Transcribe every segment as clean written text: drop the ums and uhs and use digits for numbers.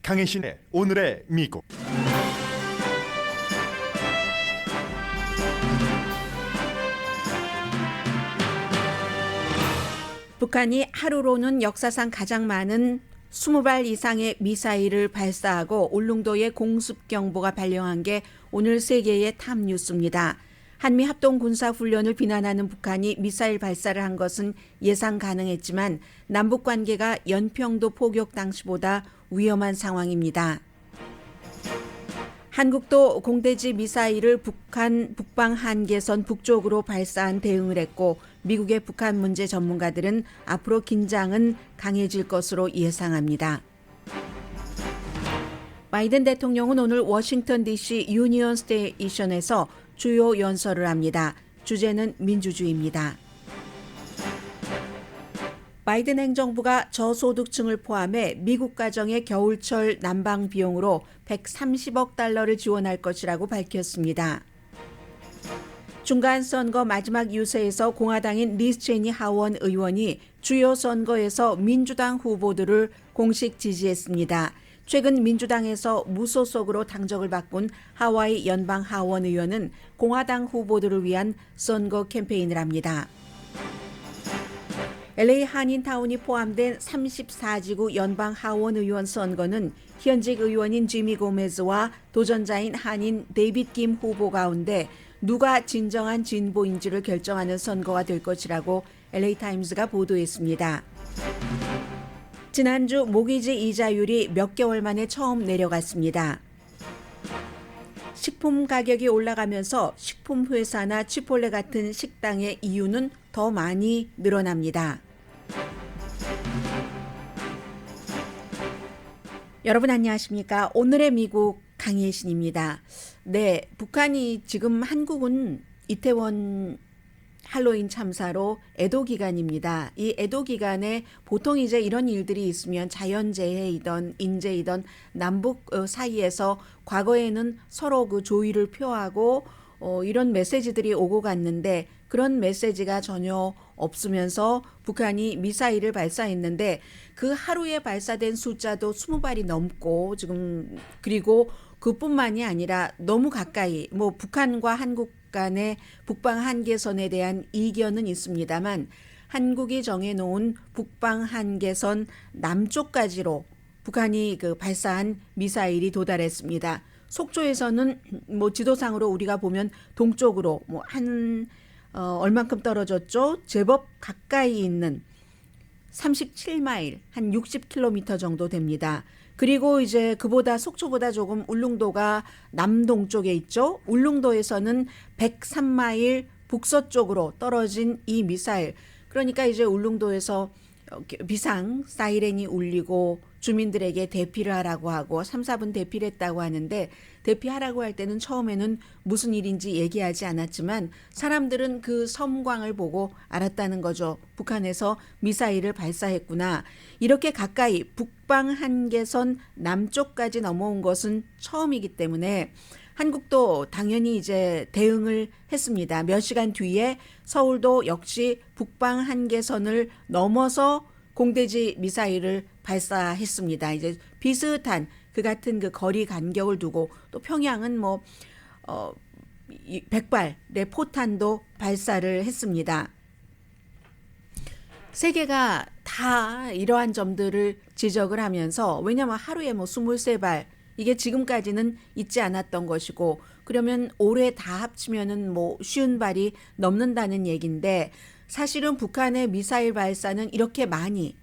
강혜신의 오늘의 미국. 북한이 하루로는 역사상 가장 많은 20발 이상의 미사일을 발사하고 울릉도에 공습경보가 발령한 게 오늘 세계의 탑 뉴스입니다. 한미 합동 군사훈련을 비난하는 북한이 미사일 발사를 한 것은 예상 가능했지만 남북 관계가 연평도 포격 당시보다 위험한 상황입니다. 한국도 공대지 미사일을 북방 한계선 북쪽으로 발사한 대응을 했고 미국의 북한 문제 전문가들은 앞으로 긴장은 강해질 것으로 예상합니다. 바이든 대통령은 오늘 워싱턴 DC 유니언 스테이션에서 주요 연설을 합니다. 주제는 민주주의입니다. 바이든 행정부가 저소득층을 포함해 미국 가정의 겨울철 난방 비용으로 130억 달러를 지원할 것이라고 밝혔습니다. 중간선거 마지막 유세에서 공화당인 리스 체니 하원 의원이 주요 선거에서 민주당 후보들을 공식 지지했습니다. 최근 민주당에서 무소속으로 당적을 바꾼 하와이 연방 하원 의원은 공화당 후보들을 위한 선거 캠페인을 합니다. LA 한인타운이 포함된 34지구 연방 하원 의원 선거는 현직 의원인 지미 고메즈와 도전자인 한인 데이빗 김 후보 가운데 누가 진정한 진보인지를 결정하는 선거가 될 것이라고 LA타임스가 보도했습니다. 지난주 모기지 이자율이 몇 개월 만에 처음 내려갔습니다. 식품 가격이 올라가면서 식품회사나 치폴레 같은 식당의 이유는 더 많이 늘어납니다. 여러분 안녕하십니까? 오늘의 미국 강혜신입니다. 네, 북한이 지금 한국은 이태원 할로윈 참사로 애도 기간입니다. 이 애도 기간에 보통 이제 이런 일들이 있으면 자연재해이던 인재이던 남북 사이에서 과거에는 서로 그 조의를 표하고 이런 메시지들이 오고 갔는데 그런 메시지가 전혀 없으면서 북한이 미사일을 발사했는데 그 하루에 발사된 숫자도 20발이 넘고 지금 그리고 그뿐만이 아니라 너무 가까이 북한과 한국 간의 북방 한계선에 대한 이견은 있습니다만 한국이 정해놓은 북방 한계선 남쪽까지로 북한이 발사한 미사일이 도달했습니다. 속초에서는 지도상으로 우리가 보면 동쪽으로 얼만큼 떨어졌죠? 제법 가까이 있는 37마일, 한 60km 정도 됩니다. 그리고 이제 그보다 속초보다 조금 울릉도가 남동쪽에 있죠. 울릉도에서는 103마일 북서쪽으로 떨어진 이 미사일. 그러니까 이제 울릉도에서 비상 사이렌이 울리고 주민들에게 대피를 하라고 하고 3, 4분 대피를 했다고 하는데 대피하라고 할 때는 처음에는 무슨 일인지 얘기하지 않았지만 사람들은 그 섬광을 보고 알았다는 거죠. 북한에서 미사일을 발사했구나. 이렇게 가까이 북방 한계선 남쪽까지 넘어온 것은 처음이기 때문에 한국도 당연히 이제 대응을 했습니다. 몇 시간 뒤에 서울도 역시 북방 한계선을 넘어서 공대지 미사일을 발사했습니다. 이제 비슷한 그 같은 그 거리 간격을 두고 또 평양은 100발의 포탄도 발사를 했습니다. 세계가 다 이러한 점들을 지적을 하면서 왜냐하면 하루에 23발 이게 지금까지는 있지 않았던 것이고 그러면 올해 다 합치면은 50발이 넘는다는 얘기인데 사실은 북한의 미사일 발사는 이렇게 많이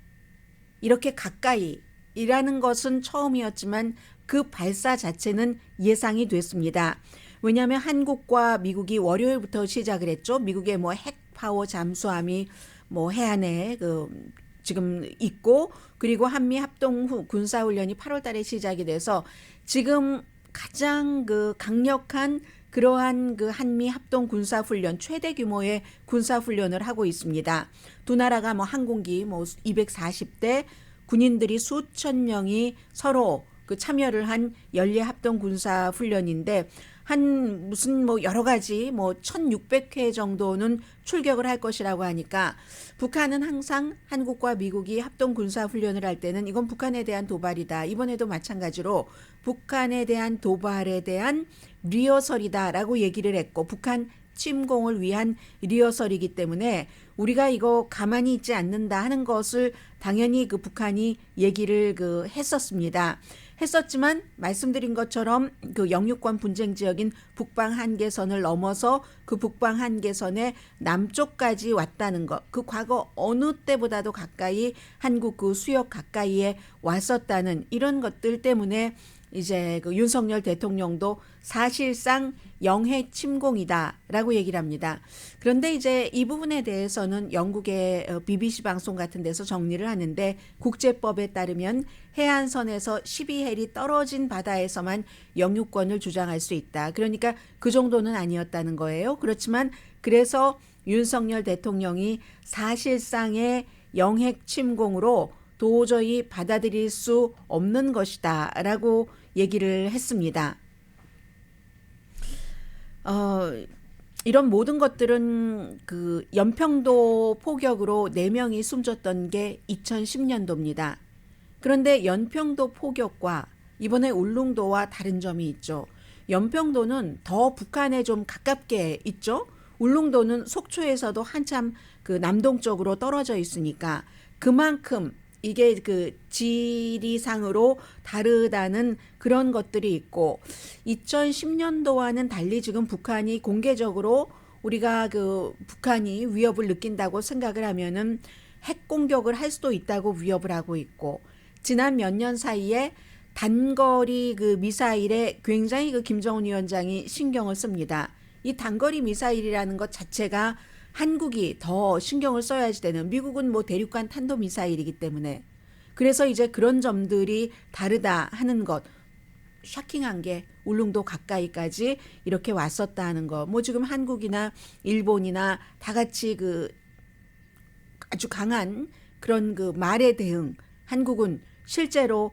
이렇게 가까이 이라는 것은 처음이었지만 그 발사 자체는 예상이 됐습니다. 왜냐하면 한국과 미국이 월요일부터 시작을 했죠. 미국의 핵파워 잠수함이 해안에 지금 있고 그리고 한미 합동 군사훈련이 8월 달에 시작이 돼서 지금 가장 강력한 그러한 한미 합동 군사훈련 최대 규모의 군사훈련을 하고 있습니다. 두 나라가 항공기 240대 군인들이 수천 명이 서로 그 참여를 한 연례 합동 군사 훈련인데 한 무슨 뭐 여러 가지 뭐 1600회 정도는 출격을 할 것이라고 하니까 북한은 항상 한국과 미국이 합동 군사 훈련을 할 때는 이건 북한에 대한 도발이다. 이번에도 마찬가지로 북한에 대한 도발에 대한 리허설이다라고 얘기를 했고 북한 침공을 위한 리허설이기 때문에 우리가 이거 가만히 있지 않는다 하는 것을 당연히 그 북한이 얘기를 했었습니다. 했었지만 말씀드린 것처럼 그 영유권 분쟁 지역인 북방 한계선을 넘어서 그 북방 한계선의 남쪽까지 왔다는 것, 그 과거 어느 때보다도 가까이 한국 그 수역 가까이에 왔었다는 이런 것들 때문에 이제 그 윤석열 대통령도 사실상 영해 침공이다라고 얘기를 합니다. 그런데 이제 이 부분에 대해서는 영국의 BBC 방송 같은 데서 정리를 하는데 국제법에 따르면 해안선에서 12해리 떨어진 바다에서만 영유권을 주장할 수 있다. 그러니까 그 정도는 아니었다는 거예요. 그렇지만 그래서 윤석열 대통령이 사실상의 영해 침공으로 도저히 받아들일 수 없는 것이다 라고 얘기를 했습니다. 이런 모든 것들은 그 연평도 포격으로 4명이 숨졌던 게 2010년도입니다. 그런데 연평도 포격과 이번에 울릉도와 다른 점이 있죠. 연평도는 더 북한에 좀 가깝게 있죠. 울릉도는 속초에서도 한참 그 남동쪽으로 떨어져 있으니까 그만큼 이게 그 지리상으로 다르다는 그런 것들이 있고 2010년도와는 달리 지금 북한이 공개적으로 우리가 그 북한이 위협을 느낀다고 생각을 하면은 핵 공격을 할 수도 있다고 위협을 하고 있고 지난 몇 년 사이에 단거리 그 미사일에 굉장히 그 김정은 위원장이 신경을 씁니다. 이 단거리 미사일이라는 것 자체가 한국이 더 신경을 써야지 되는 미국은 뭐 대륙간 탄도미사일이기 때문에 그래서 이제 그런 점들이 다르다 하는 것 샤킹한 게 울릉도 가까이까지 이렇게 왔었다 하는 거 뭐 지금 한국이나 일본이나 다 같이 그 아주 강한 그런 그 말의 대응 한국은 실제로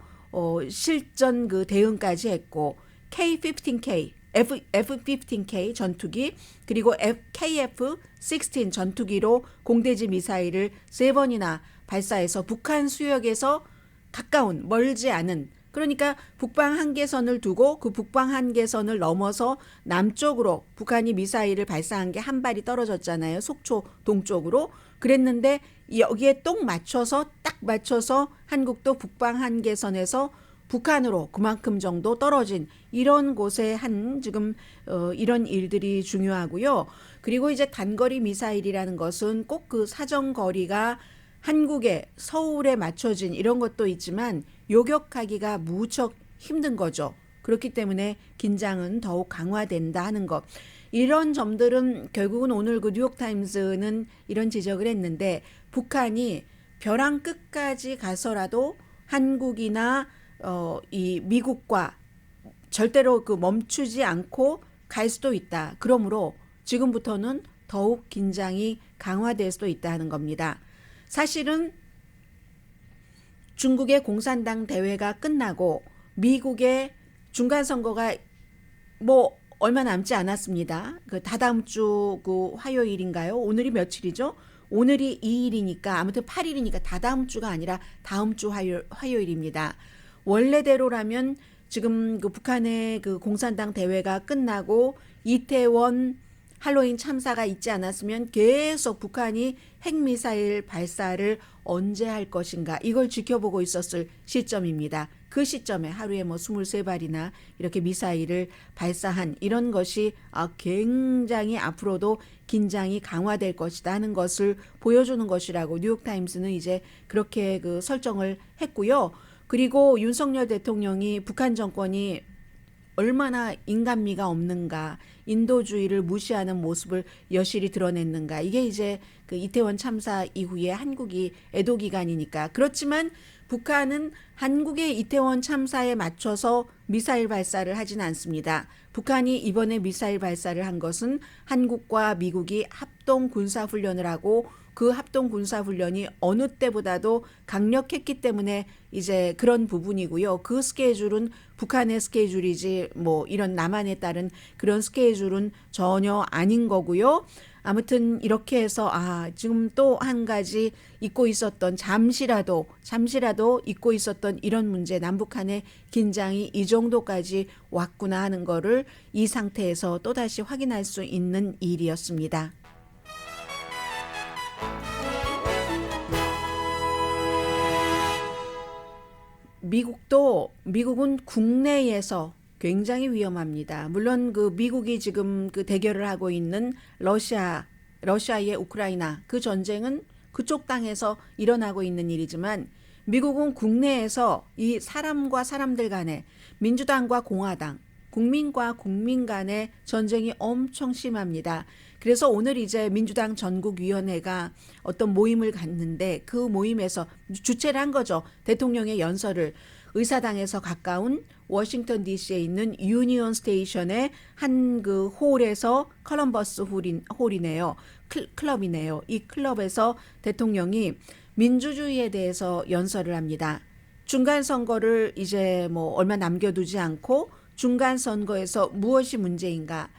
실전 그 대응까지 했고 K-15K F-15K 전투기 그리고 KF-16 전투기로 공대지 미사일을 3번이나 발사해서 북한 수역에서 가까운 멀지 않은 그러니까 북방 한계선을 두고 그 북방 한계선을 넘어서 남쪽으로 북한이 미사일을 발사한 게 한 발이 떨어졌잖아요. 속초 동쪽으로. 그랬는데 여기에 딱 맞춰서 한국도 북방 한계선에서 북한으로 그만큼 정도 떨어진 이런 곳에 한 지금 이런 일들이 중요하고요. 그리고 이제 단거리 미사일이라는 것은 꼭 그 사정거리가 한국의 서울에 맞춰진 이런 것도 있지만 요격하기가 무척 힘든 거죠. 그렇기 때문에 긴장은 더욱 강화된다 하는 것. 이런 점들은 결국은 오늘 그 뉴욕타임스는 이런 지적을 했는데 북한이 벼랑 끝까지 가서라도 한국이나 이 미국과 절대로 그 멈추지 않고 갈 수도 있다. 그러므로 지금부터는 더욱 긴장이 강화될 수도 있다 하는 겁니다. 사실은 중국의 공산당 대회가 끝나고 미국의 중간선거가 뭐 얼마 남지 않았습니다. 그 다다음 주 그 화요일인가요? 오늘이 며칠이죠? 오늘이 2일이니까 아무튼 8일이니까 다다음 주가 아니라 다음 주 화요일입니다. 원래대로라면 지금 그 북한의 그 공산당 대회가 끝나고 이태원 할로윈 참사가 있지 않았으면 계속 북한이 핵미사일 발사를 언제 할 것인가 이걸 지켜보고 있었을 시점입니다. 그 시점에 하루에 뭐 23발이나 이렇게 미사일을 발사한 이런 것이 굉장히 앞으로도 긴장이 강화될 것이다 하는 것을 보여주는 것이라고 뉴욕타임스는 이제 그렇게 그 설정을 했고요. 그리고 윤석열 대통령이 북한 정권이 얼마나 인간미가 없는가, 인도주의를 무시하는 모습을 여실히 드러냈는가. 이게 이제 그 이태원 참사 이후에 한국이 애도 기간이니까. 그렇지만 북한은 한국의 이태원 참사에 맞춰서 미사일 발사를 하진 않습니다. 북한이 이번에 미사일 발사를 한 것은 한국과 미국이 합동 군사훈련을 하고 그 합동 군사 훈련이 어느 때보다도 강력했기 때문에 이제 그런 부분이고요. 그 스케줄은 북한의 스케줄이지 뭐 이런 남한에 따른 그런 스케줄은 전혀 아닌 거고요. 아무튼 이렇게 해서 지금 또 한 가지 잊고 있었던 잠시라도 잊고 있었던 이런 문제, 남북한의 긴장이 이 정도까지 왔구나 하는 거를 이 상태에서 또다시 확인할 수 있는 일이었습니다. 미국은 국내에서 굉장히 위험합니다. 물론 그 미국이 지금 그 대결을 하고 있는 러시아의 우크라이나 그 전쟁은 그쪽 땅에서 일어나고 있는 일이지만 미국은 국내에서 이 사람과 사람들 간에 민주당과 공화당, 국민과 국민 간의 전쟁이 엄청 심합니다. 그래서 오늘 이제 민주당 전국위원회가 어떤 모임을 갖는데 그 모임에서 주최를 한 거죠. 대통령의 연설을 의사당에서 가까운 워싱턴 DC에 있는 유니온 스테이션의 한 그 홀에서 컬럼버스 홀이네요. 클럽이네요. 이 클럽에서 대통령이 민주주의에 대해서 연설을 합니다. 중간 선거를 이제 뭐 얼마 남겨두지 않고 중간 선거에서 무엇이 문제인가?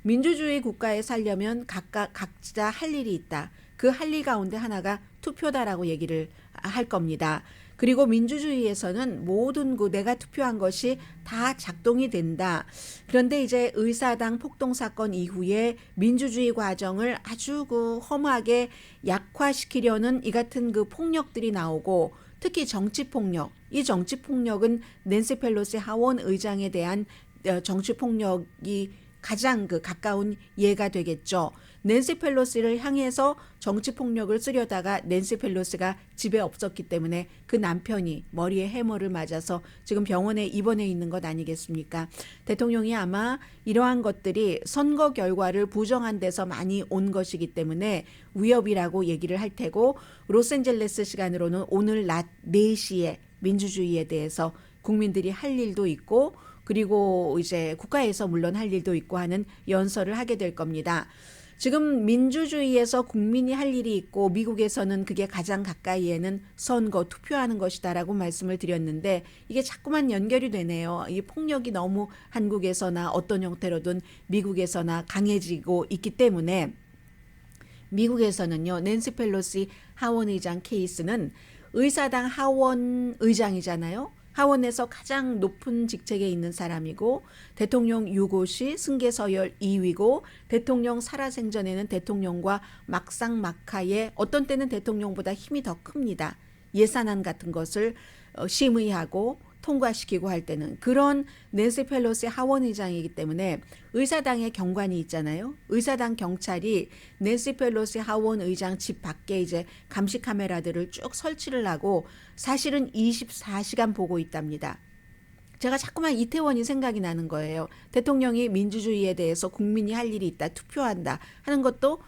민주주의 국가에 살려면 각자 할 일이 있다. 그 할 일 가운데 하나가 투표다라고 얘기를 할 겁니다. 그리고 민주주의에서는 모든 내가 투표한 것이 다 작동이 된다. 그런데 이제 의사당 폭동 사건 이후에 민주주의 과정을 아주 험하게 약화시키려는 이 같은 그 폭력들이 나오고 특히 정치 폭력. 이 정치 폭력은 낸시 펠로시 하원 의장에 대한 정치 폭력이 가장 가까운 예가 되겠죠. 낸시 펠로시를 향해서 정치 폭력을 쓰려다가 낸시 펠로시가 집에 없었기 때문에 그 남편이 머리에 해머를 맞아서 지금 병원에 입원해 있는 것 아니겠습니까? 대통령이 아마 이러한 것들이 선거 결과를 부정한 데서 많이 온 것이기 때문에 위협이라고 얘기를 할 테고 로스앤젤레스 시간으로는 오늘 낮 4시에 민주주의에 대해서 국민들이 할 일도 있고 그리고 이제 국가에서 물론 할 일도 있고 하는 연설을 하게 될 겁니다. 지금 민주주의에서 국민이 할 일이 있고 미국에서는 그게 가장 가까이에는 선거, 투표하는 것이다라고 말씀을 드렸는데 이게 자꾸만 연결이 되네요. 이 폭력이 너무 한국에서나 어떤 형태로든 미국에서나 강해지고 있기 때문에 미국에서는요. 낸시 펠로시 하원 의장 케이스는 의사당 하원 의장이잖아요. 하원에서 가장 높은 직책에 있는 사람이고 대통령 유고시 승계서열 2위고 대통령 살아생전에는 대통령과 막상막하에 어떤 때는 대통령보다 힘이 더 큽니다. 예산안 같은 것을 심의하고 통과시키고 할 때는 그런 낸시 펠로시 하원 의장이기 때문에 의사당의 경관이 있잖아요. 의사당 경찰이 낸시 펠로시 하원 의장 집 밖에 이제 감시 카메라들을 쭉 설치를 하고 사실은 24시간 보고 있답니다. 제가 자꾸만 이태원이 생각이 나는 거예요. 대통령이 민주주의에 대해서 국민이 할 일이 있다, 투표한다 하는 것도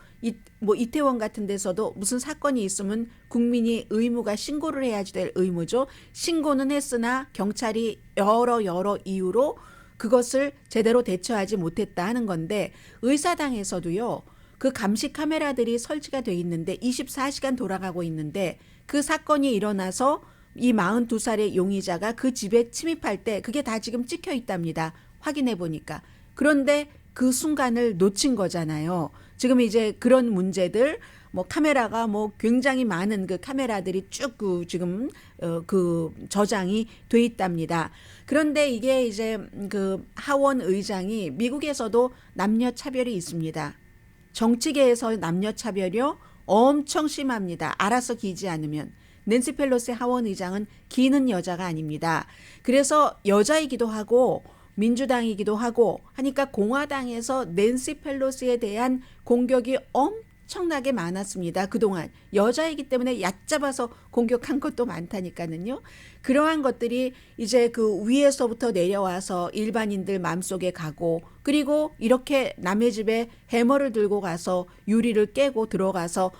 이태원 같은 데서도 무슨 사건이 있으면 국민이 의무가 신고를 해야지 될 의무죠. 신고는 했으나 경찰이 여러 이유로 그것을 제대로 대처하지 못했다 하는 건데 의사당에서도요. 그 감시 카메라들이 설치가 돼 있는데 24시간 돌아가고 있는데 그 사건이 일어나서 이 42살의 용의자가 그 집에 침입할 때 그게 다 지금 찍혀 있답니다. 확인해 보니까. 그런데 그 순간을 놓친 거잖아요. 지금 이제 그런 문제들 카메라가 굉장히 많은 그 카메라들이 쭉 지금 저장이 돼 있답니다. 그런데 이게 이제 그 하원 의장이 미국에서도 남녀 차별이 있습니다. 정치계에서 남녀 차별이요 엄청 심합니다. 알아서 기지 않으면. 낸시 펠로시 하원 의장은 기는 여자가 아닙니다. 그래서 여자이기도 하고 민주당이기도 하고 하니까 공화당에서 낸시 펠로시에 대한 공격이 엄청나게 많았습니다. 그동안 여자이기 때문에 얕잡아서 공격한 것도 많다니까는요. 그러한 것들이 이제 그 위에서부터 내려와서 일반인들 마음속에 가고 그리고 이렇게 남의 집에 해머를 들고 가서 유리를 깨고 들어가서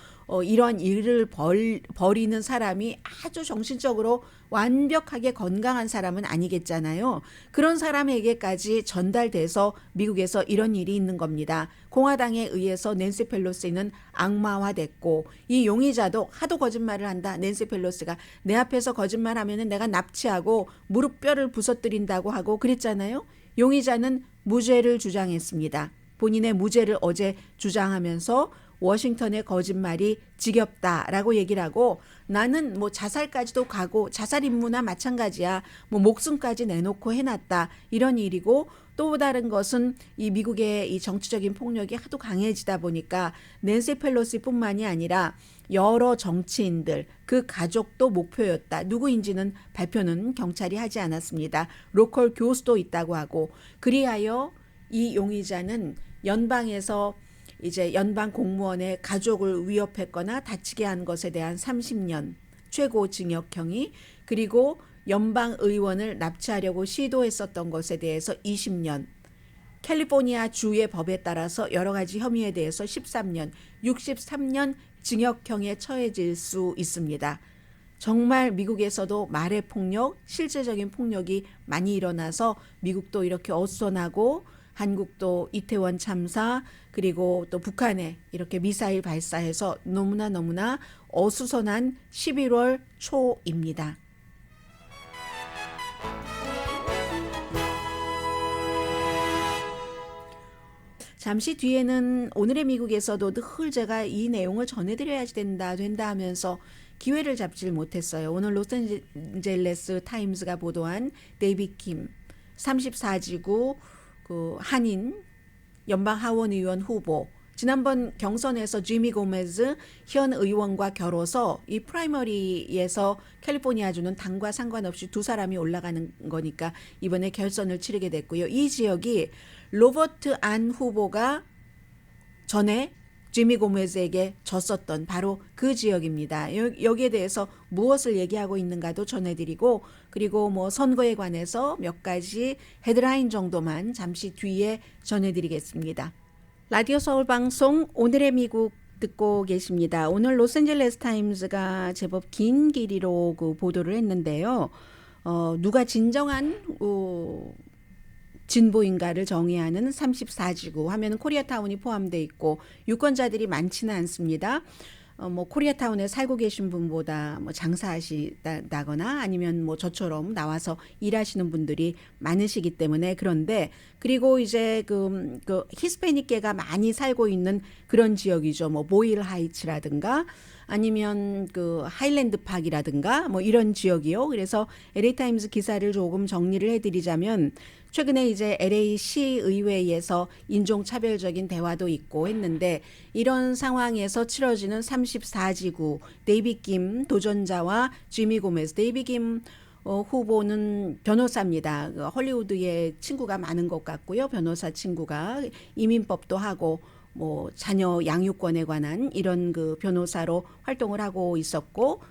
이런 일을 벌이는 사람이 아주 정신적으로 완벽하게 건강한 사람은 아니겠잖아요. 그런 사람에게까지 전달돼서 미국에서 이런 일이 있는 겁니다. 공화당에 의해서 낸시 펠로시는 악마화됐고 이 용의자도 하도 거짓말을 한다. 낸시 펠로시가 내 앞에서 거짓말하면은 내가 납치하고 무릎뼈를 부서뜨린다고 하고 그랬잖아요. 용의자는 무죄를 주장했습니다. 본인의 무죄를 어제 주장하면서 워싱턴의 거짓말이 지겹다라고 얘기를 하고 나는 뭐 자살까지도 가고 자살 임무나 마찬가지야. 뭐 목숨까지 내놓고 해놨다. 이런 일이고 또 다른 것은 이 미국의 이 정치적인 폭력이 하도 강해지다 보니까 낸시 펠로시뿐만이 아니라 여러 정치인들 그 가족도 목표였다. 누구인지는 발표는 경찰이 하지 않았습니다. 로컬 교수도 있다고 하고 그리하여 이 용의자는 연방에서 이제 연방 공무원의 가족을 위협했거나 다치게 한 것에 대한 30년 최고 징역형이 그리고 연방 의원을 납치하려고 시도했었던 것에 대해서 20년 캘리포니아 주의 법에 따라서 여러 가지 혐의에 대해서 13년 63년 징역형에 처해질 수 있습니다. 정말 미국에서도 말의 폭력, 실제적인 폭력이 많이 일어나서 미국도 이렇게 어수선하고 한국도 이태원 참사 그리고 또 북한에 이렇게 미사일 발사해서 너무나 어수선한 11월 초입니다. 잠시 뒤에는 오늘의 미국에서도 늘 제가 이 내용을 전해드려야 된다 하면서 기회를 잡질 못했어요. 오늘 로스앤젤레스 타임스가 보도한 데이빗 킴 34지구 그 한인 연방 하원 의원 후보 지난번 경선에서 지미 고메즈 현 의원과 겨뤄서 이 프라이머리에서 캘리포니아주는 당과 상관없이 두 사람이 올라가는 거니까 이번에 결선을 치르게 됐고요. 이 지역이 로버트 안 후보가 전에 지미 고메즈에게 졌었던 바로 그 지역입니다. 여기에 대해서 무엇을 얘기하고 있는가도 전해드리고 그리고 뭐 선거에 관해서 몇 가지 헤드라인 정도만 잠시 뒤에 전해드리겠습니다. 라디오 서울 방송 오늘의 미국 듣고 계십니다. 오늘 로스앤젤레스 타임스가 제법 긴 길이로 그 보도를 했는데요. 누가 진정한 진보인가를 정의하는 34지구 하면은 코리아타운이 포함되어 있고 유권자들이 많지는 않습니다. 뭐 코리아타운에 살고 계신 분보다 뭐 장사하시다거나 아니면 뭐 저처럼 나와서 일하시는 분들이 많으시기 때문에 그런데 그리고 이제 그 히스패닉계가 많이 살고 있는 그런 지역이죠. 뭐 보일 하이츠라든가 아니면 그 하일랜드 파크라든가 뭐 이런 지역이요. 그래서 LA 타임스 기사를 조금 정리를 해드리자면 최근에 이제 LA 시의회에서 인종차별적인 대화도 있고 했는데 이런 상황에서 치러지는 34지구 데이빗 김 도전자와 지미 고메즈 데이빗 김 후보는 변호사입니다. 헐리우드에 친구가 많은 것 같고요. 변호사 친구가 이민법도 하고 뭐 자녀 양육권에 관한 이런 그 변호사로 활동을 하고 있었고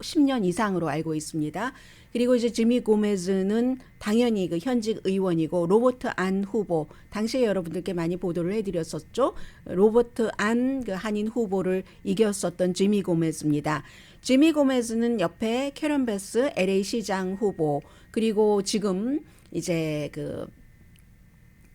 10년 이상으로 알고 있습니다. 그리고 이제 지미 고메즈는 당연히 그 현직 의원이고 로버트 안 후보 당시에 여러분들께 많이 보도를 해드렸었죠. 로버트 안 그 한인 후보를 이겼었던 지미 고메즈입니다. 지미 고메즈는 옆에 캐런 베스 LA 시장 후보 그리고 지금 이제 그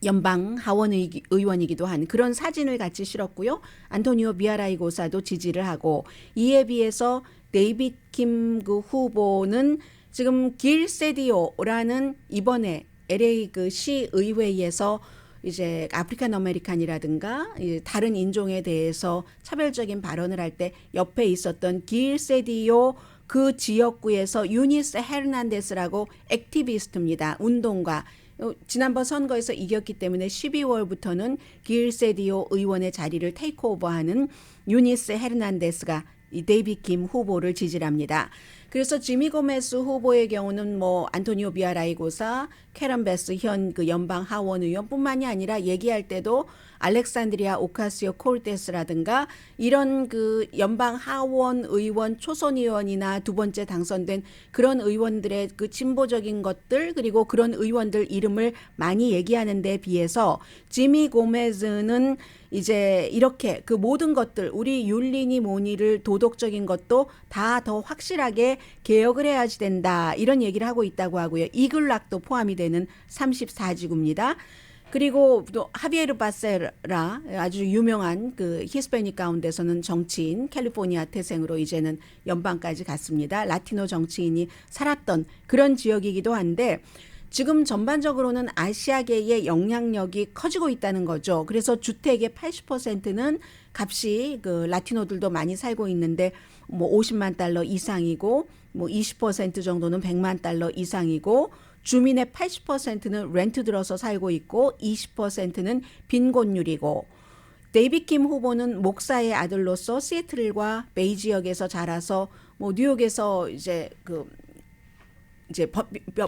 연방 하원 의원이기도 한 그런 사진을 같이 실었고요. 안토니오 비아라이고사도 지지를 하고 이에 비해서 데이빗 김 그 후보는 지금 길 세디오라는 이번에 LA 그 시의회에서 이제 아프리칸 아메리칸이라든가 다른 인종에 대해서 차별적인 발언을 할 때 옆에 있었던 길 세디오 그 지역구에서 유니스 헤르난데스라고 액티비스트입니다. 운동가 지난번 선거에서 이겼기 때문에 12월부터는 길 세디오 의원의 자리를 테이크오버하는 유니스 헤르난데스가 이 데이빗 김 후보를 지지합니다. 그래서 지미 고메스 후보의 경우는 뭐 안토니오 비아라이고사, 캐런 베스 현 그 연방 하원 의원뿐만이 아니라 얘기할 때도 알렉산드리아 오카시오 콜테스라든가 이런 그 연방 하원 의원 초선 의원이나 두 번째 당선된 그런 의원들의 그 진보적인 것들 그리고 그런 의원들 이름을 많이 얘기하는 데 비해서 지미 고메즈는 이제 이렇게 그 모든 것들 우리 윤리니 뭐니를 도덕적인 것도 다 더 확실하게 개혁을 해야지 된다 이런 얘기를 하고 있다고 하고요. 이글락도 포함이 되는 34지구입니다. 그리고 또 하비에르 바세라 아주 유명한 그 히스패닉 가운데서는 정치인 캘리포니아 태생으로 이제는 연방까지 갔습니다. 라티노 정치인이 살았던 그런 지역이기도 한데 지금 전반적으로는 아시아계의 영향력이 커지고 있다는 거죠. 그래서 주택의 80%는 값이 그 라티노들도 많이 살고 있는데 뭐 50만 달러 이상이고 뭐 20% 정도는 100만 달러 이상이고 주민의 80%는 렌트 들어서 살고 있고 20%는 빈곤율이고 데이빗 킴 후보는 목사의 아들로서 시애틀과 베이 지역에서 자라서 뭐 뉴욕에서 이제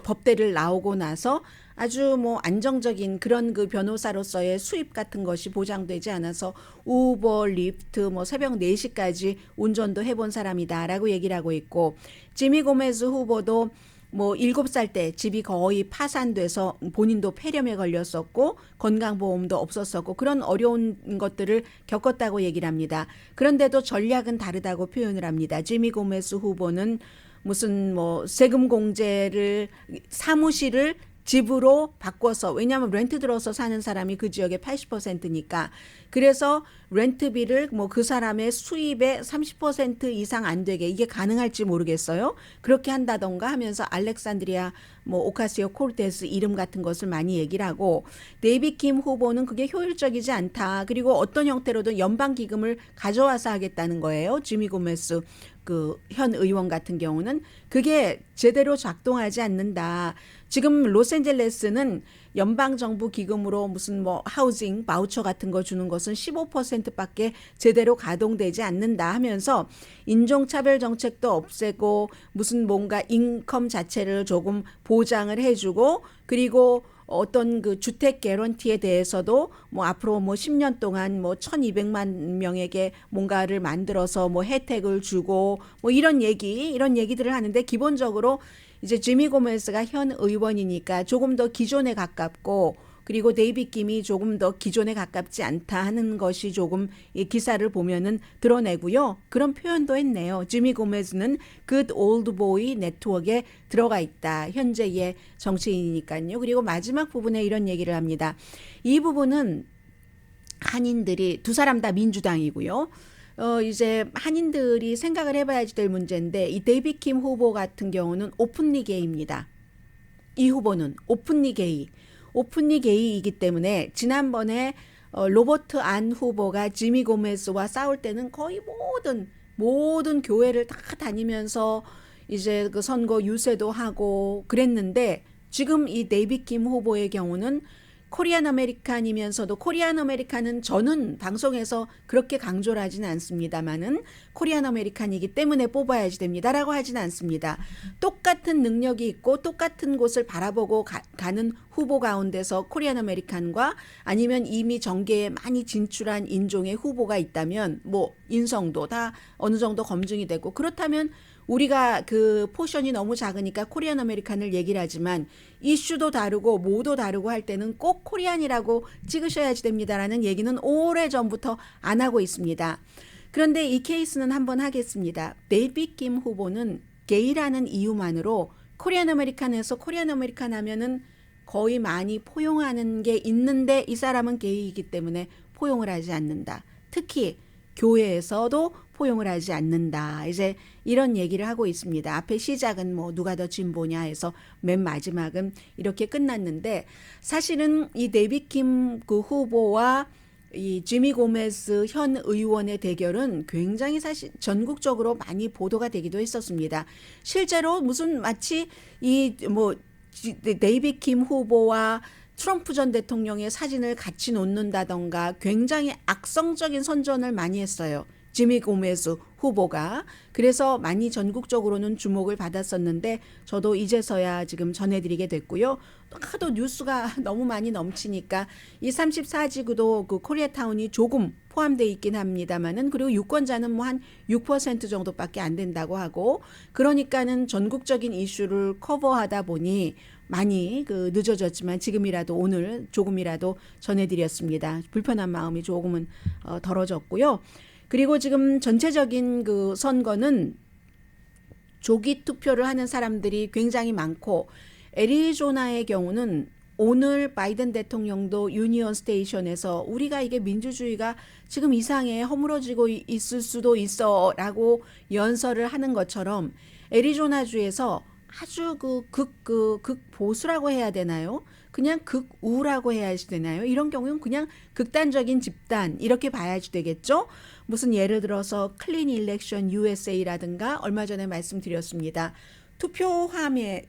법대를 나오고 나서 아주 뭐 안정적인 그런 그 변호사로서의 수입 같은 것이 보장되지 않아서 우버, 리프트 뭐 새벽 4시까지 운전도 해본 사람이다라고 얘기를 하고 있고 지미 고메즈 후보도 뭐 7살 때 집이 거의 파산돼서 본인도 폐렴에 걸렸었고 건강보험도 없었었고 그런 어려운 것들을 겪었다고 얘기를 합니다. 그런데도 전략은 다르다고 표현을 합니다. 지미 고메즈 후보는 무슨 뭐 세금 공제를 사무실을 집으로 바꿔서 왜냐하면 렌트 들어서 사는 사람이 그 지역의 80%니까 그래서 렌트비를 뭐 그 사람의 수입의 30% 이상 안 되게 이게 가능할지 모르겠어요. 그렇게 한다던가 하면서 알렉산드리아 뭐 오카시오 콜테스 이름 같은 것을 많이 얘기를 하고 데이빗 킴 후보는 그게 효율적이지 않다. 그리고 어떤 형태로든 연방 기금을 가져와서 하겠다는 거예요. 지미 고메스 그 현 의원 같은 경우는 그게 제대로 작동하지 않는다. 지금 로스앤젤레스는 연방정부 기금으로 무슨 뭐 하우징 바우처 같은 거 주는 것은 15%밖에 제대로 가동되지 않는다 하면서 인종차별 정책도 없애고 무슨 뭔가 인컴 자체를 조금 보장을 해주고 그리고 어떤 그 주택 개런티에 대해서도 뭐 앞으로 뭐 10년 동안 뭐 1200만 명에게 뭔가를 만들어서 뭐 혜택을 주고 뭐 이런 얘기들을 하는데 기본적으로 이제 지미 고메스가 현 의원이니까 조금 더 기존에 가깝고 그리고 데이빗 김이 조금 더 기존에 가깝지 않다 하는 것이 조금 이 기사를 보면은 드러내고요. 그런 표현도 했네요. 지미 고메스는 Good Old Boy 네트워크에 들어가 있다. 현재의 정치인이니까요. 그리고 마지막 부분에 이런 얘기를 합니다. 이 부분은 한인들이 두 사람 다 민주당이고요. 이제 한인들이 생각을 해봐야지 될 문제인데 이 데이빗 킴 후보 같은 경우는 오픈리 게이입니다. 이 후보는 오픈리 게이이기 때문에 지난번에 로버트 안 후보가 지미 고메스와 싸울 때는 거의 모든 교회를 다 다니면서 이제 그 선거 유세도 하고 그랬는데 지금 이 데이빗 킴 후보의 경우는 코리안 아메리칸이면서도 코리안 아메리칸은 저는 방송에서 그렇게 강조를 하지는 않습니다만은 코리안 아메리칸이기 때문에 뽑아야지 됩니다라고 하지는 않습니다. 똑같은 능력이 있고 똑같은 곳을 바라보고 가는 후보 가운데서 코리안 아메리칸과 아니면 이미 정계에 많이 진출한 인종의 후보가 있다면 뭐 인성도 다 어느 정도 검증이 되고 그렇다면 우리가 그 포션이 너무 작으니까 코리안 아메리칸을 얘기를 하지만 이슈도 다르고 뭐도 다르고 할 때는 꼭 코리안이라고 찍으셔야지 됩니다라는 얘기는 오래전부터 안 하고 있습니다. 그런데 이 케이스는 한번 하겠습니다. 데이빗 킴 후보는 게이라는 이유만으로 코리안 아메리칸에서 코리안 아메리칸 하면은 거의 많이 포용하는 게 있는데 이 사람은 게이이기 때문에 포용을 하지 않는다. 특히 교회에서도 포용을 하지 않는다. 이제 이런 얘기를 하고 있습니다. 앞에 시작은 뭐 누가 더 진보냐 해서 맨 마지막은 이렇게 끝났는데 사실은 이 데이빗 킴 그 후보와 이 지미 고메스 현 의원의 대결은 굉장히 사실 전국적으로 많이 보도가 되기도 했었습니다. 실제로 무슨 마치 이 뭐 데이빗 킴 후보와 트럼프 전 대통령의 사진을 같이 놓는다던가 굉장히 악성적인 선전을 많이 했어요. 지미 고메즈 후보가. 그래서 많이 전국적으로는 주목을 받았었는데 저도 이제서야 지금 전해드리게 됐고요. 하도 뉴스가 너무 많이 넘치니까 이 34지구도 그 코리아타운이 조금 포함되어 있긴 합니다만은, 그리고 유권자는 뭐 한 6% 정도밖에 안 된다고 하고, 그러니까는 전국적인 이슈를 커버하다 보니 많이 그 늦어졌지만 지금이라도 오늘 조금이라도 전해드렸습니다. 불편한 마음이 조금은 덜어졌고요. 그리고 지금 전체적인 그 선거는 조기 투표를 하는 사람들이 굉장히 많고, 애리조나의 경우는 오늘 바이든 대통령도 유니언 스테이션에서 우리가 이게 민주주의가 지금 이상해 허물어지고 있을 수도 있어 라고 연설을 하는 것처럼, 애리조나주에서 아주 극보수라고 해야 되나요? 그냥 극우라고 해야 되나요? 이런 경우는 그냥 극단적인 집단 이렇게 봐야지 되겠죠? 무슨 예를 들어서 클린 일렉션 USA라든가 얼마 전에 말씀드렸습니다. 투표함에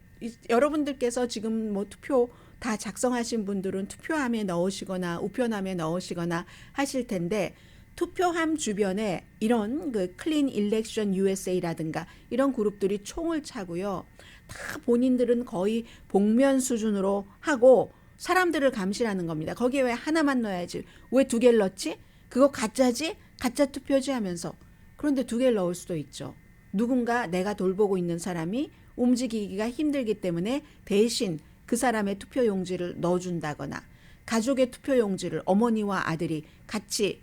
여러분들께서 지금 뭐 투표 다 작성하신 분들은 투표함에 넣으시거나 우편함에 넣으시거나 하실 텐데, 투표함 주변에 이런 그 클린 일렉션 USA라든가 이런 그룹들이 총을 차고요. 다 본인들은 거의 복면 수준으로 하고 사람들을 감시하는 겁니다. 거기에 왜 하나만 넣어야지? 왜 두 개를 넣지? 그거 가짜지? 가짜 투표지 하면서. 그런데 두 개를 넣을 수도 있죠. 누군가 내가 돌보고 있는 사람이 움직이기가 힘들기 때문에 대신 그 사람의 투표용지를 넣어준다거나, 가족의 투표용지를 어머니와 아들이 같이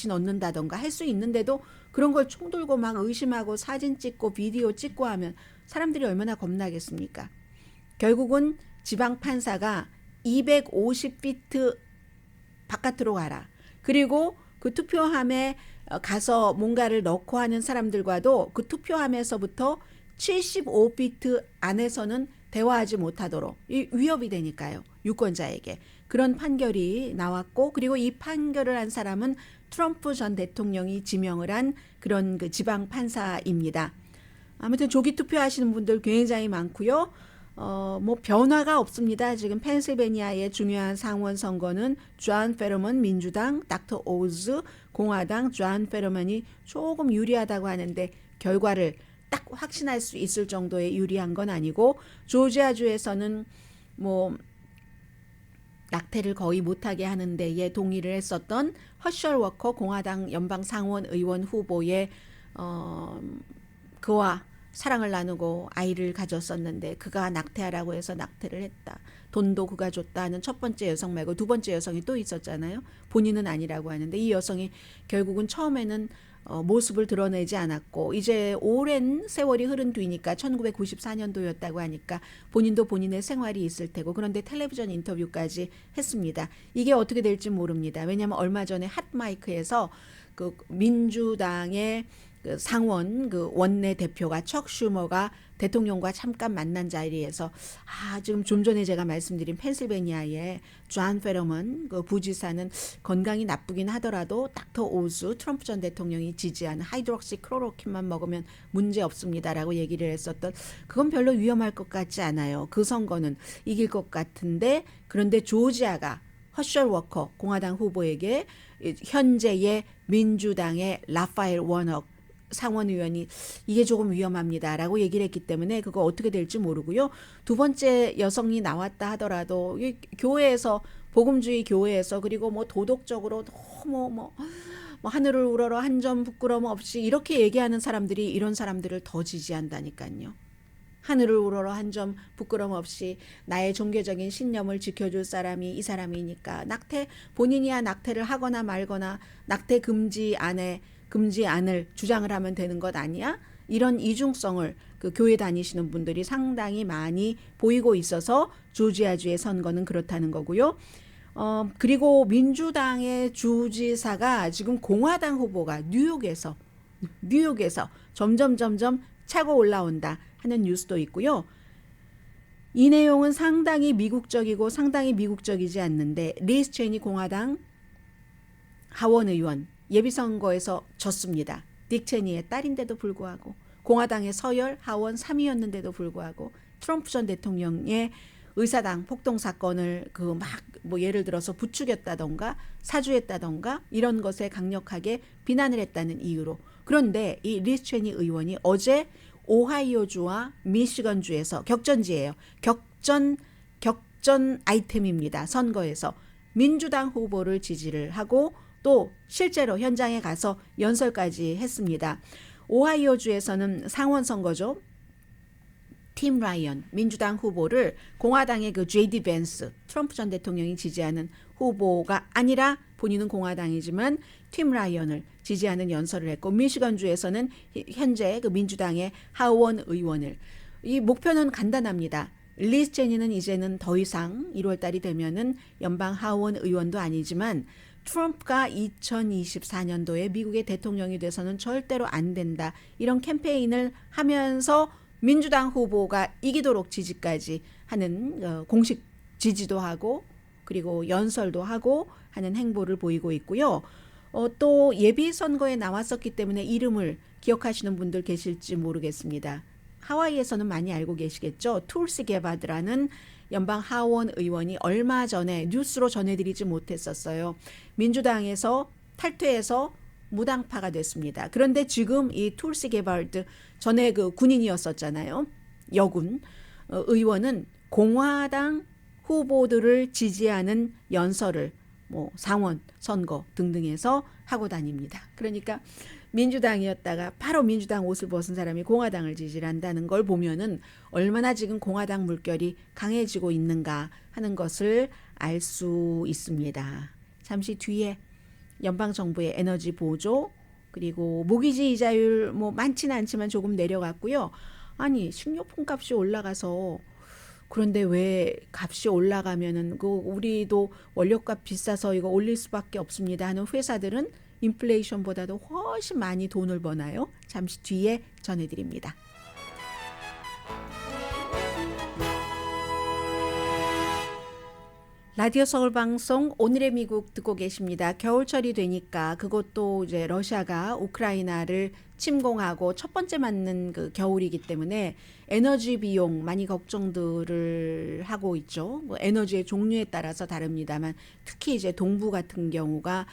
넣는다던가 할 수 있는데도 그런 걸 총 들고 막 의심하고 사진 찍고 비디오 찍고 하면 사람들이 얼마나 겁나겠습니까? 결국은 지방 판사가 250피트 바깥으로 가라. 그리고 그 투표함에 가서 뭔가를 넣고 하는 사람들과도 그 투표함에서부터 75피트 안에서는 대화하지 못하도록, 이 위협이 되니까요. 유권자에게. 그런 판결이 나왔고, 그리고 이 판결을 한 사람은 트럼프 전 대통령이 지명을 한 그런 그 지방 판사입니다. 아무튼 조기 투표하시는 분들 굉장히 많고요. 뭐 변화가 없습니다. 지금 펜실베니아의 중요한 상원 선거는 존 페러먼 민주당, 닥터 오즈 공화당 존 페러먼이 조금 유리하다고 하는데 결과를 딱 확신할 수 있을 정도의 유리한 건 아니고, 조지아주에서는 뭐 낙태를 거의 못하게 하는 데에 동의를 했었던 허셜 워커 공화당 연방 상원 의원 후보의 그와 사랑을 나누고 아이를 가졌었는데 그가 낙태하라고 해서 낙태를 했다. 돈도 그가 줬다 하는 첫 번째 여성 말고 두 번째 여성이 또 있었잖아요. 본인은 아니라고 하는데 이 여성이 결국은 처음에는 모습을 드러내지 않았고, 이제 오랜 세월이 흐른 뒤니까 1994년도였다고 하니까 본인도 본인의 생활이 있을 테고, 그런데 텔레비전 인터뷰까지 했습니다. 이게 어떻게 될지 모릅니다. 왜냐하면 얼마 전에 핫마이크에서 그 민주당의 그 상원 그 원내 대표가 척 슈머가 대통령과 잠깐 만난 자리에서 지금 좀 전에 제가 말씀드린 펜실베니아의 존 페러먼 그 부지사는 건강이 나쁘긴 하더라도 닥터 오즈 트럼프 전 대통령이 지지하는 하이드록시 클로로킨만 먹으면 문제 없습니다라고 얘기를 했었던, 그건 별로 위험할 것 같지 않아요. 그 선거는 이길 것 같은데, 그런데 조지아가 허셜 워커 공화당 후보에게 현재의 민주당의 라파엘 워낙 상원의원이 이게 조금 위험합니다라고 얘기를 했기 때문에 그거 어떻게 될지 모르고요. 두 번째 여성이 나왔다 하더라도 교회에서, 복음주의 교회에서, 그리고 뭐 도덕적으로 너무 뭐 하늘을 우러러 한 점 부끄러움 없이 이렇게 얘기하는 사람들이 이런 사람들을 더 지지한다니까요. 하늘을 우러러 한 점 부끄러움 없이 나의 종교적인 신념을 지켜줄 사람이 이 사람이니까 본인이야 낙태를 하거나 말거나 낙태 금지안을 주장을 하면 되는 것 아니야? 이런 이중성을 그 교회 다니시는 분들이 상당히 많이 보이고 있어서 조지아주의 선거는 그렇다는 거고요. 그리고 민주당의 주지사가 지금 공화당 후보가 뉴욕에서 점점 차고 올라온다 하는 뉴스도 있고요. 이 내용은 상당히 미국적이고 상당히 미국적이지 않는데, 리스 체니 공화당 하원 의원 예비선거에서 졌습니다. 딕 체니의 딸인데도 불구하고, 공화당의 서열 하원 3위였는데도 불구하고 트럼프 전 대통령의 의사당 폭동 사건을 그 막 뭐 예를 들어서 부추겼다던가 사주했다던가 이런 것에 강력하게 비난을 했다는 이유로. 그런데 이 리스 체니 의원이 어제 오하이오주와 미시건주에서 격전지예요. 격전 아이템입니다. 선거에서 민주당 후보를 지지를 하고 또 실제로 현장에 가서 연설까지 했습니다. 오하이오주에서는 상원 선거죠. 팀 라이언 민주당 후보를 공화당의 그 JD 벤스 트럼프 전 대통령이 지지하는 후보가 아니라 본인은 공화당이지만 팀 라이언을 지지하는 연설을 했고 미시건주에서는 현재 그 민주당의 하원 의원을 이 목표는 간단합니다. 리스 체니는 이제는 더 이상 1월 달이 되면은 연방 하원 의원도 아니지만 트럼프가 2024년도에 미국의 대통령이 돼서는 절대로 안 된다. 이런 캠페인을 하면서 민주당 후보가 이기도록 지지까지 하는 공식 지지도 하고 그리고 연설도 하고 하는 행보를 보이고 있고요. 또 예비 선거에 나왔었기 때문에 이름을 기억하시는 분들 계실지 모르겠습니다. 하와이에서는 많이 알고 계시겠죠. 툴시 게바드라는 연방 하원 의원이 얼마 전에 뉴스로 전해드리지 못했었어요. 민주당에서 탈퇴해서 무당파가 됐습니다. 그런데 지금 이 툴시 게바드 전에 그 군인이었었잖아요. 여군 의원은 공화당 후보들을 지지하는 연설을 뭐 상원 선거 등등에서 하고 다닙니다. 그러니까 민주당이었다가 바로 민주당 옷을 벗은 사람이 공화당을 지지를 한다는 걸 보면은 얼마나 지금 공화당 물결이 강해지고 있는가 하는 것을 알 수 있습니다. 잠시 뒤에 연방정부의 에너지 보조 그리고 모기지 이자율 뭐 많지는 않지만 조금 내려갔고요. 아니 식료품 값이 올라가서 그런데 왜 값이 올라가면은 그 우리도 원료값 비싸서 이거 올릴 수밖에 없습니다 하는 회사들은 인플레이션보다도 훨씬 많이 돈을 버나요? 잠시 뒤에 전해드립니다. 라디오 서울 방송 오늘의 미국 듣고 계십니다. 겨울철이 되니까 그것도 이제 러시아가 우크라이나를 침공하고 첫 번째 맞는 그 겨울이기 때문에 에너지 비용 많이 걱정들을 하고 있죠. 뭐 에너지의 종류에 따라서 다릅니다만 특히 이제 동부 같은 경우가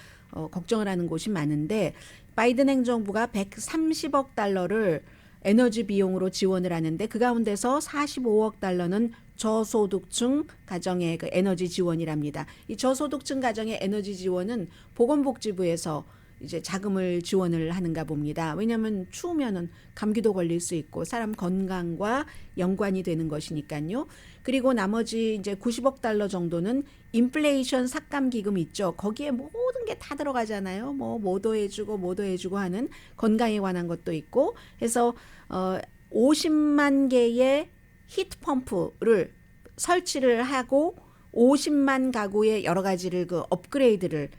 걱정을 하는 곳이 많은데 바이든 행정부가 130억 달러를 에너지 비용으로 지원을 하는데 그 가운데서 45억 달러는 저소득층 가정의 그 에너지 지원이랍니다. 이 저소득층 가정의 에너지 지원은 보건복지부에서 이제 자금을 지원을 하는가 봅니다. 왜냐하면 추우면은 감기도 걸릴 수 있고 사람 건강과 연관이 되는 것이니까요. 그리고 나머지 이제 90억 달러 정도는 인플레이션 삭감 기금 있죠. 거기에 모든 게 다 들어가잖아요. 뭐도 해주고 하는 건강에 관한 것도 있고 해서 50만 개의 히트펌프를 설치를 하고 50만 가구의 여러 가지를 그 업그레이드를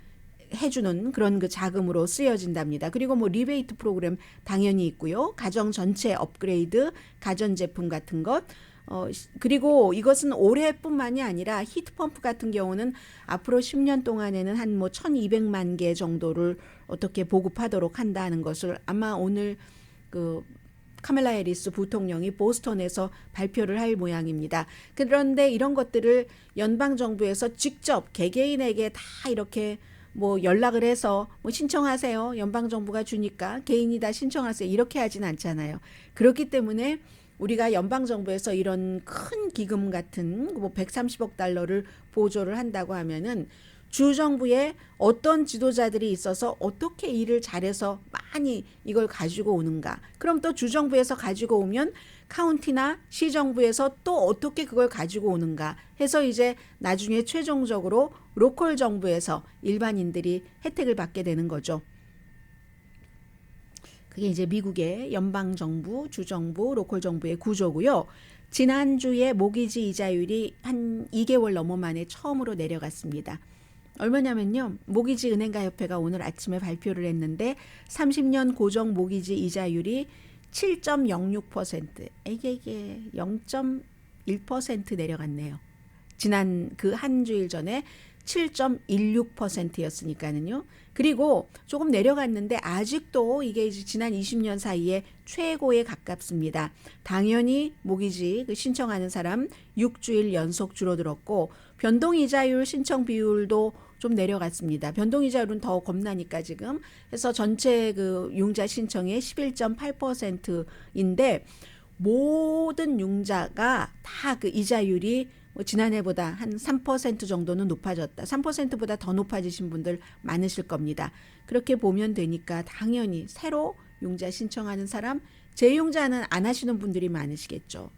해주는 그런 그 자금으로 쓰여진답니다. 그리고 뭐 리베이트 프로그램 당연히 있고요. 가정 전체 업그레이드, 가전제품 같은 것. 그리고 이것은 올해뿐만이 아니라 히트펌프 같은 경우는 앞으로 10년 동안에는 한 뭐 1200만 개 정도를 어떻게 보급하도록 한다는 것을 아마 오늘 그 카멜라 해리스 부통령이 보스턴에서 발표를 할 모양입니다. 그런데 이런 것들을 연방정부에서 직접 개개인에게 다 이렇게 뭐 연락을 해서 뭐 신청하세요. 연방정부가 주니까 개인이 다 신청하세요. 이렇게 하진 않잖아요. 그렇기 때문에 우리가 연방정부에서 이런 큰 기금 같은 뭐 130억 달러를 보조를 한다고 하면은 주정부에 어떤 지도자들이 있어서 어떻게 일을 잘해서 많이 이걸 가지고 오는가. 그럼 또 주정부에서 가지고 오면 카운티나 시정부에서 또 어떻게 그걸 가지고 오는가 해서 이제 나중에 최종적으로 로컬 정부에서 일반인들이 혜택을 받게 되는 거죠. 그게 이제 미국의 연방정부, 주정부, 로컬 정부의 구조고요. 지난주에 모기지 이자율이 한 2개월 넘어 만에 처음으로 내려갔습니다. 얼마냐면요. 모기지 은행가 협회가 오늘 아침에 발표를 했는데 30년 고정 모기지 이자율이 7.06%. 이게 0.1% 내려갔네요. 지난 그 한 주일 전에 7.16%였으니까는요. 그리고 조금 내려갔는데 아직도 이게 이제 지난 20년 사이에 최고에 가깝습니다. 당연히 모기지 그 신청하는 사람 6주일 연속 줄어들었고 변동이자율 신청 비율도 좀 내려갔습니다. 변동이자율은 더 겁나니까 지금. 그래서 전체 그 융자 신청의 11.8%인데 모든 융자가 다 그 이자율이 뭐 지난해보다 한 3% 정도는 높아졌다. 3%보다 더 높아지신 분들 많으실 겁니다. 그렇게 보면 되니까 당연히 새로 융자 신청하는 사람, 재융자는 안 하시는 분들이 많으시겠죠.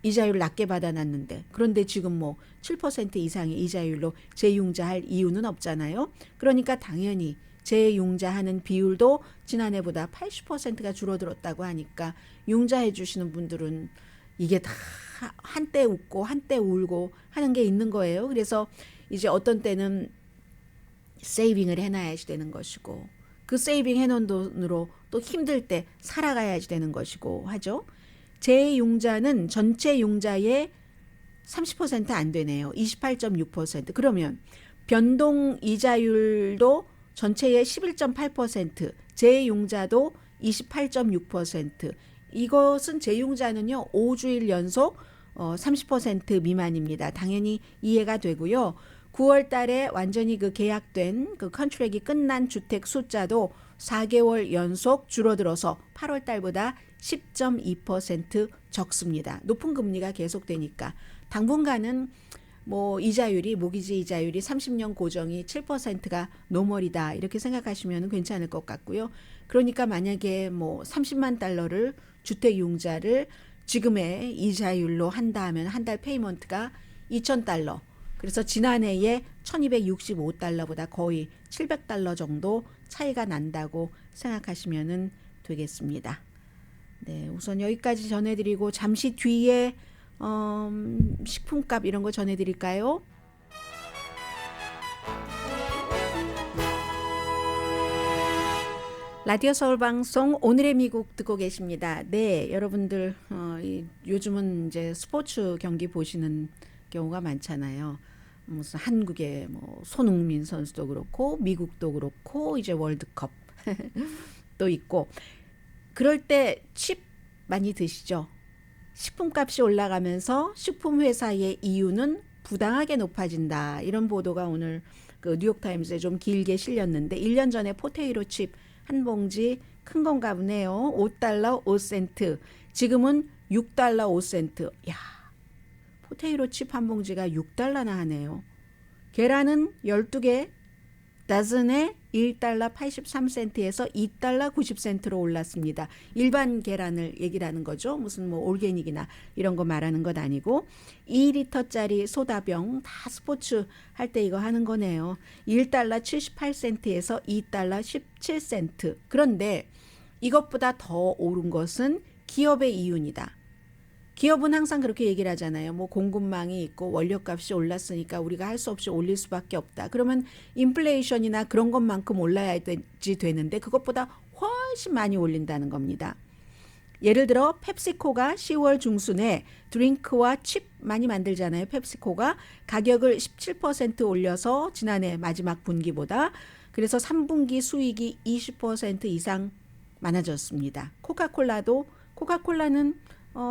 이자율 낮게 받아놨는데 그런데 지금 뭐 7% 이상의 이자율로 재융자할 이유는 없잖아요. 그러니까 당연히 재융자하는 비율도 지난해보다 80%가 줄어들었다고 하니까 융자해 주시는 분들은 이게 다 한때 웃고 한때 울고 하는 게 있는 거예요. 그래서 이제 어떤 때는 세이빙을 해놔야지 되는 것이고 그 세이빙 해놓은 돈으로 또 힘들 때 살아가야지 되는 것이고 하죠. 재융자는 전체 융자의 30% 안 되네요. 28.6%. 그러면 변동 이자율도 전체의 11.8%, 재융자도 28.6%. 이것은 재융자는요 5주일 연속 30% 미만입니다. 당연히 이해가 되고요. 9월 달에 완전히 그 계약된 그 컨트랙이 끝난 주택 숫자도 4개월 연속 줄어들어서 8월 달보다 10.2% 적습니다. 높은 금리가 계속되니까 당분간은 뭐 이자율이 모기지 이자율이 30년 고정이 7%가 노멀이다 이렇게 생각하시면 괜찮을 것 같고요. 그러니까 만약에 뭐 30만 달러를 주택융자를 지금의 이자율로 한다 하면 한 달 페이먼트가 2,000달러. 그래서 지난해에 1,265달러보다 거의 700달러 정도 차이가 난다고 생각하시면 되겠습니다. 네, 우선 여기까지 전해드리고 잠시 뒤에 식품값 이런 거 전해드릴까요? 라디오 서울 방송 오늘의 미국 듣고 계십니다. 네, 여러분들 요즘은 이제 스포츠 경기 보시는 경우가 많잖아요. 무슨 한국의 뭐 손흥민 선수도 그렇고 미국도 그렇고 이제 월드컵 또 있고 그럴 때 칩 많이 드시죠? 식품값이 올라가면서 식품회사의 이윤은 부당하게 높아진다. 이런 보도가 오늘 그 뉴욕타임스에 좀 길게 실렸는데 1년 전에 포테이로 칩 한 봉지 큰 건가 보네요. 5달러 5센트. 지금은 6달러 5센트. 야, 포테이로 칩 한 봉지가 6달러나 하네요. 계란은 12개 다즌에 1달러 83센트에서 2달러 90센트로 올랐습니다. 일반 계란을 얘기를 하는 거죠. 무슨 뭐 올게닉이나 이런 거 말하는 것 아니고 2리터짜리 소다병 다 스포츠 할 때 이거 하는 거네요. 1달러 78센트에서 2달러 17센트. 그런데 이것보다 더 오른 것은 기업의 이윤이다. 기업은 항상 그렇게 얘기를 하잖아요. 뭐 공급망이 있고 원료값이 올랐으니까 우리가 할 수 없이 올릴 수밖에 없다. 그러면 인플레이션이나 그런 것만큼 올라야지 되는데 그것보다 훨씬 많이 올린다는 겁니다. 예를 들어 펩시코가 10월 중순에 드링크와 칩 많이 만들잖아요. 펩시코가 가격을 17% 올려서 지난해 마지막 분기보다 그래서 3분기 수익이 20% 이상 많아졌습니다. 코카콜라는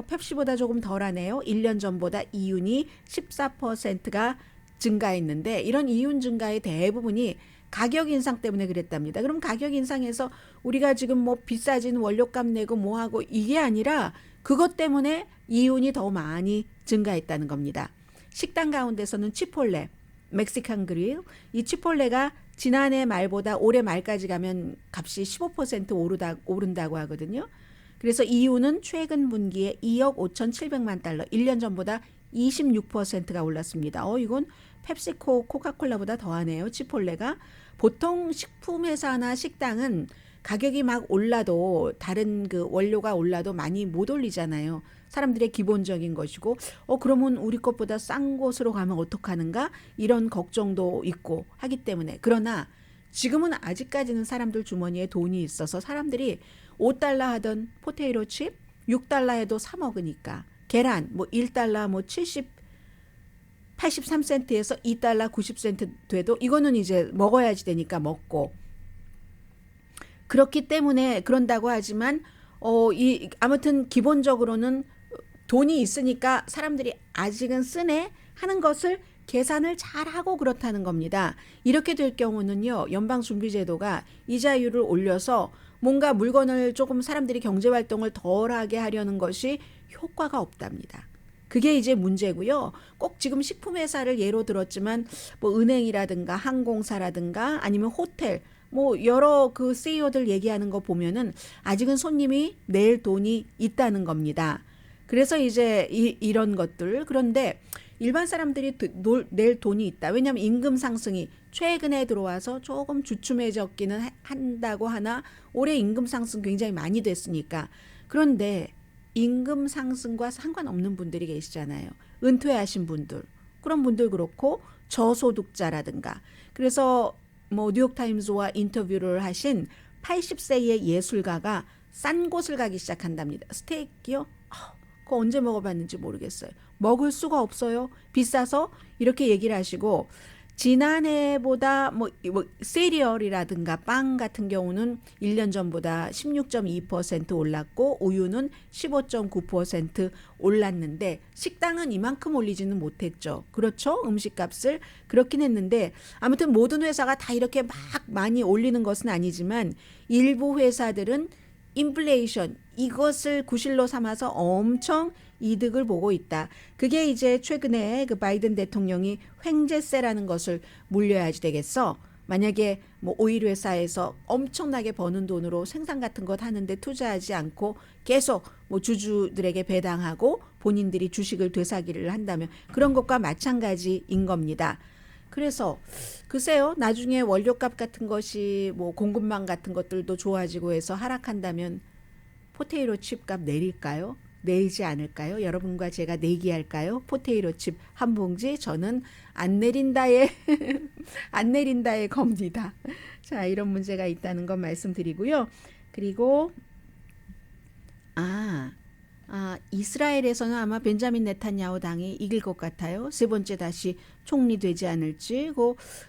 펩시보다 조금 덜하네요. 1년 전보다 이윤이 14%가 증가했는데 이런 이윤 증가의 대부분이 가격 인상 때문에 그랬답니다. 그럼 가격 인상해서 우리가 지금 뭐 비싸진 원료값 내고 뭐하고 이게 아니라 그것 때문에 이윤이 더 많이 증가했다는 겁니다. 식당 가운데서는 치폴레, 멕시칸 그릴, 이 치폴레가 지난해 말보다 올해 말까지 가면 값이 15% 오른다고 하거든요. 그래서 이유는 최근 분기에 2억 5,700만 달러, 1년 전보다 26%가 올랐습니다. 이건 펩시코, 코카콜라보다 더하네요. 치폴레가. 보통 식품회사나 식당은 가격이 막 올라도 다른 그 원료가 올라도 많이 못 올리잖아요. 사람들의 기본적인 것이고 그러면 우리 것보다 싼 곳으로 가면 어떡하는가? 이런 걱정도 있고 하기 때문에. 그러나 지금은 아직까지는 사람들 주머니에 돈이 있어서 사람들이 5달러 하던 포테이로 칩 6달러 해도 사 먹으니까 계란 뭐 1달러 뭐 83센트에서 2달러 90센트 돼도 이거는 이제 먹어야지 되니까 먹고, 그렇기 때문에 그런다고 하지만 아무튼 기본적으로는 돈이 있으니까 사람들이 아직은 쓰네 하는 것을 계산을 잘하고 그렇다는 겁니다. 이렇게 될 경우는요, 연방준비제도가 이자율을 올려서 뭔가 물건을 조금 사람들이 경제활동을 덜하게 하려는 것이 효과가 없답니다. 그게 이제 문제고요. 꼭 지금 식품회사를 예로 들었지만 뭐 은행이라든가 항공사라든가 아니면 호텔, 뭐 여러 그 CEO들 얘기하는 거 보면은 아직은 손님이 낼 돈이 있다는 겁니다. 그래서 이제 이런 것들, 그런데 일반 사람들이 낼 돈이 있다. 왜냐하면 임금 상승이 최근에 들어와서 조금 주춤해졌기는 한다고 하나 올해 임금 상승 굉장히 많이 됐으니까. 그런데 임금 상승과 상관없는 분들이 계시잖아요. 은퇴하신 분들, 그런 분들 그렇고 저소득자라든가. 그래서 뭐 뉴욕타임즈와 인터뷰를 하신 80세의 예술가가 싼 곳을 가기 시작한답니다. 스테이크요? 그거 언제 먹어봤는지 모르겠어요. 먹을 수가 없어요. 비싸서 이렇게 얘기를 하시고, 지난해보다 뭐 시리얼이라든가 빵 같은 경우는 1년 전보다 16.2% 올랐고 우유는 15.9% 올랐는데 식당은 이만큼 올리지는 못했죠. 그렇죠? 음식값을 그렇긴 했는데 아무튼 모든 회사가 다 이렇게 막 많이 올리는 것은 아니지만 일부 회사들은 인플레이션 이것을 구실로 삼아서 엄청 이득을 보고 있다. 그게 이제 최근에 그 바이든 대통령이 횡재세라는 것을 물려야지 되겠어. 만약에 뭐 오일 회사에서 엄청나게 버는 돈으로 생산 같은 것 하는데 투자하지 않고 계속 뭐 주주들에게 배당하고 본인들이 주식을 되사기를 한다면 그런 것과 마찬가지인 겁니다. 그래서 글쎄요, 나중에 원료값 같은 것이 뭐 공급망 같은 것들도 좋아지고 해서 하락한다면 포테이토 칩값 내릴까요? 내리지 않을까요? 여러분과 제가 내기할까요? 포테이토 칩 한 봉지. 저는 안 내린다에 안 내린다에 겁니다. 자, 이런 문제가 있다는 건 말씀드리고요. 그리고 이스라엘에서는 아마 벤자민 네탄야후 당이 이길 것 같아요. 세 번째 다시 총리 되지 않을지,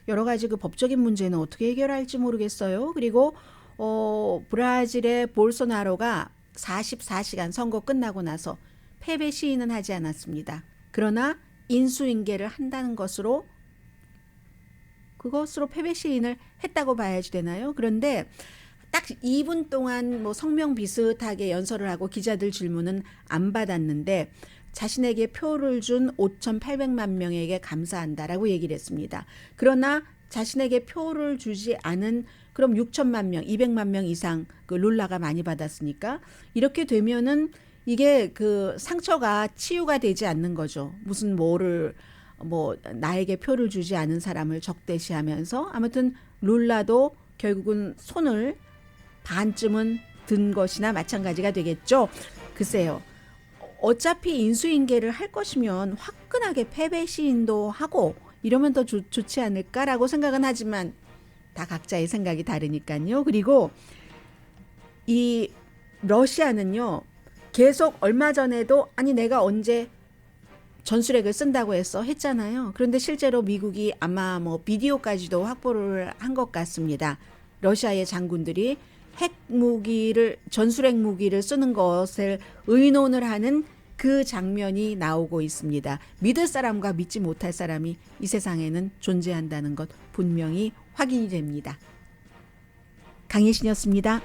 여러 가지 그 법적인 문제는 어떻게 해결할지 모르겠어요. 그리고 브라질의 볼소나로가 44시간 선거 끝나고 나서 패배 시인은 하지 않았습니다. 그러나 인수인계를 한다는 그것으로 패배 시인을 했다고 봐야지 되나요? 그런데 딱 2분 동안 뭐 성명 비슷하게 연설을 하고 기자들 질문은 안 받았는데 자신에게 표를 준 5,800만 명에게 감사한다라고 얘기를 했습니다. 그러나 자신에게 표를 주지 않은 그럼 6천만 명, 200만 명 이상 그 룰라가 많이 받았으니까 이렇게 되면은 이게 그 상처가 치유가 되지 않는 거죠. 무슨 나에게 표를 주지 않은 사람을 적대시하면서 아무튼 룰라도 결국은 손을 반쯤은 든 것이나 마찬가지가 되겠죠. 글쎄요. 어차피 인수인계를 할 것이면 화끈하게 패배 시인도 하고 이러면 더 좋지 않을까라고 생각은 하지만 다 각자의 생각이 다르니까요. 그리고 이 러시아는요. 계속 얼마 전에도 아니 내가 언제 전술핵을 쓴다고 했잖아요. 그런데 실제로 미국이 아마 뭐 비디오까지도 확보를 한 것 같습니다. 러시아의 장군들이 전술핵 무기를 쓰는 것을 의논을 하는 그 장면이 나오고 있습니다. 믿을 사람과 믿지 못할 사람이 이 세상에는 존재한다는 것 분명히 확인이 됩니다. 강혜신이었습니다.